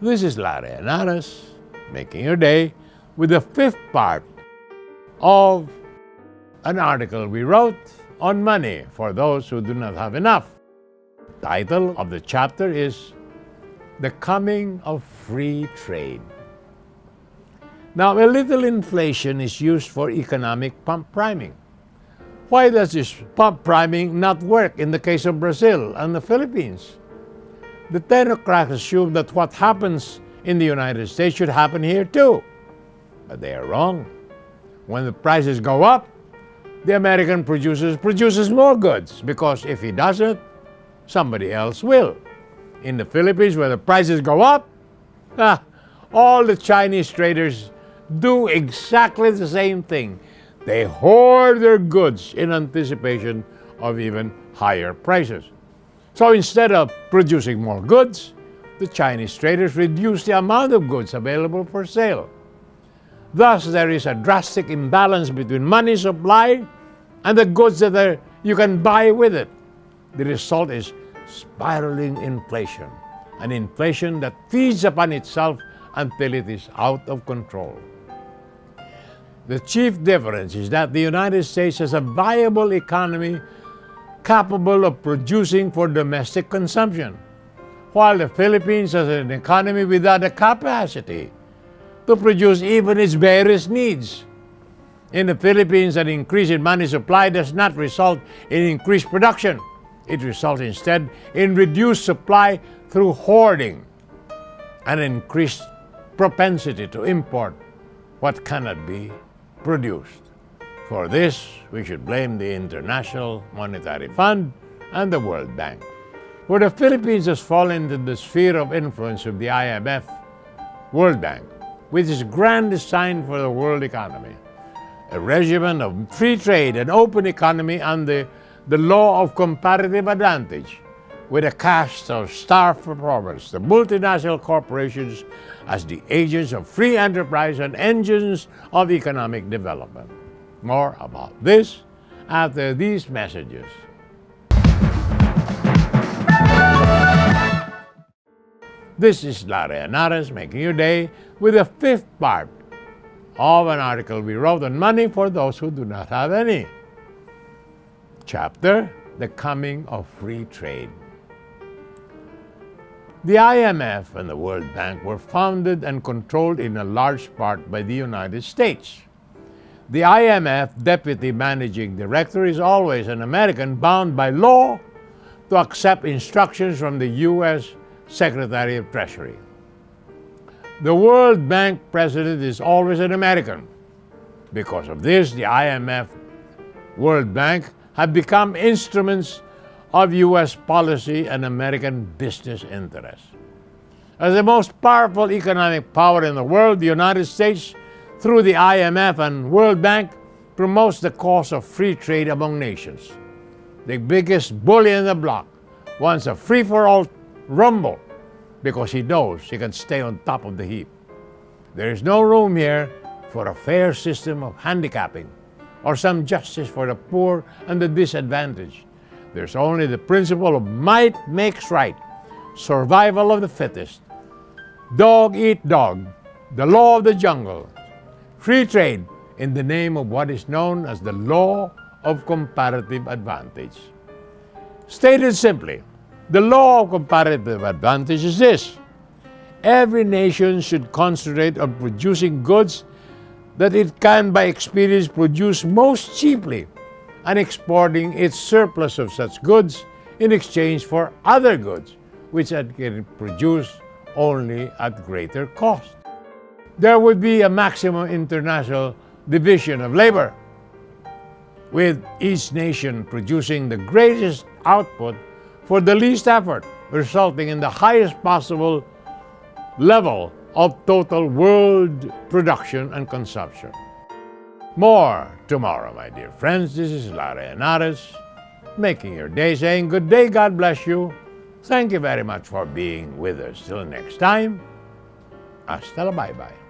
This is Larry Henares, making your day with the fifth part of an article we wrote on money for those who do not have enough. The title of the chapter is The Coming of Free Trade. Now, a little inflation is used for economic pump priming. Why does this pump priming not work in the case of Brazil and the Philippines? The technocrats assume that what happens in the United States should happen here too. But they are wrong. When the prices go up, the American produces more goods because if he doesn't, somebody else will. In the Philippines, where the prices go up, all the Chinese traders do exactly the same thing. They hoard their goods in anticipation of even higher prices. So instead of producing more goods, the Chinese traders reduce the amount of goods available for sale. Thus, there is a drastic imbalance between money supply and the goods that you can buy with it. The result is spiraling inflation, an inflation that feeds upon itself until it is out of control. The chief difference is that the United States has a viable economy capable of producing for domestic consumption, while the Philippines has an economy without the capacity to produce even its barest needs. In the Philippines, an increase in money supply does not result in increased production. It results instead in reduced supply through hoarding and increased propensity to import what cannot be produced. For this, we should blame the International Monetary Fund and the World Bank. Where the Philippines has fallen into the sphere of influence of the IMF, World Bank, with its grand design for the world economy, a regimen of free trade and open economy under the law of comparative advantage, with a cast of star performers, the multinational corporations as the agents of free enterprise and engines of economic development. More about this after these messages. This is Larry Henares making your day with the fifth part of an article we wrote on money for those who do not have any. Chapter, The Coming of Free Trade. The IMF and the World Bank were founded and controlled in a large part by the United States. The IMF Deputy Managing Director is always an American bound by law to accept instructions from the U.S. Secretary of Treasury. The World Bank President is always an American. Because of this, the IMF, World Bank have become instruments of U.S. policy and American business interests. As the most powerful economic power in the world, the United States, through the IMF and World Bank, promotes the cause of free trade among nations. The biggest bully in the block wants a free-for-all rumble because he knows he can stay on top of the heap. There is no room here for a fair system of handicapping or some justice for the poor and the disadvantaged. There's only the principle of might makes right, survival of the fittest, dog eat dog, the law of the jungle, free trade in the name of what is known as the law of comparative advantage. Stated simply, the law of comparative advantage is this: every nation should concentrate on producing goods that it can by experience produce most cheaply and exporting its surplus of such goods in exchange for other goods which it can produce only at greater cost. There would be a maximum international division of labor, with each nation producing the greatest output for the least effort, resulting in the highest possible level of total world production and consumption. More tomorrow, my dear friends. This is Larry Henares, making your day, saying good day, God bless you. Thank you very much for being with us. Till next time, hasta la bye-bye.